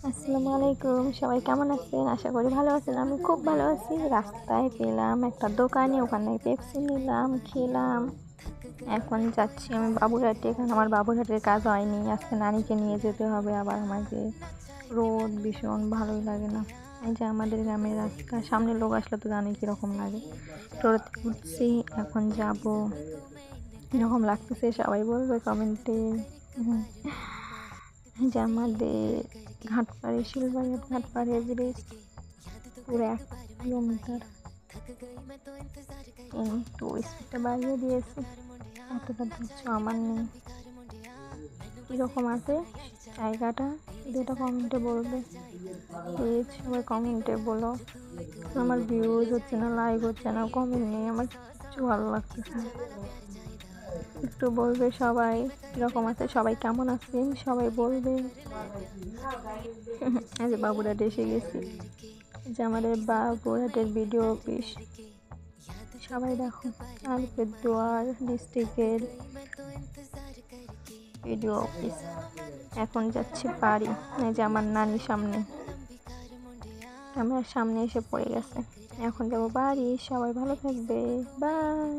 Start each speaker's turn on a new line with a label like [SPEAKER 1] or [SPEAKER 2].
[SPEAKER 1] আসসালামু আলাইকুম, সবাই কেমন আছেন? আশা করি ভালো আছেন। আমি খুব ভালো আছি। রাস্তায় পেলাম একটা দোকানে, ওখানে পেপসি নিলাম, খেলাম। এখন যাচ্ছি আমি বাবুরহাটে। কারণ আমার বাবুরহাটের কাজ হয়নি। আজকে নানিকে নিয়ে যেতে হবে আবার আমাকে। রোদ ভীষণ ভালোই লাগে না। এই যে আমাদের গ্রামের রাস্তা, সামনে লোক আসলে তো জানি কীরকম লাগে। টোটোতে উঠছি, এখন যাব। কীরকম লাগতেছে সবাই বলবে কমেন্টে। যে আমাদের ঘাটপাড়ে, শিলবাড়ির ঘাটপাড়ে ব্রিজ পুরো 1 কিলোমিটার, কিন্তু স্পিডটা বাড়িয়ে দিয়েছে। এতটা ধৈর্য আমার নেই। কীরকম আছে জায়গাটা, এটা কমেন্টে বলবে প্লিজ, সবাই কমেন্টে বলো। আমার ভিউজ হচ্ছে না, লাইক হচ্ছে না, কমেন্ট নেই, আমার কিচ্ছু ভালো লাগতেছে না। একটু বলবে সবাই কীরকম আছে, সবাই কেমন আছেন সবাই বলবে। আজ বাবুরহাট এসে গেছি, যে আমাদের বাবুরহাটের বিডিও অফিস। সবাই দেখো, আলিপুরদুয়ার ডিস্ট্রিক্টের বিডিও অফিস। এখন যাচ্ছি বাড়ি। এই যে আমার নানির সামনে, আমার সামনে এসে পড়ে গেছে। এখন যাবো বাড়ি। সবাই ভালো থাকবে, বাই।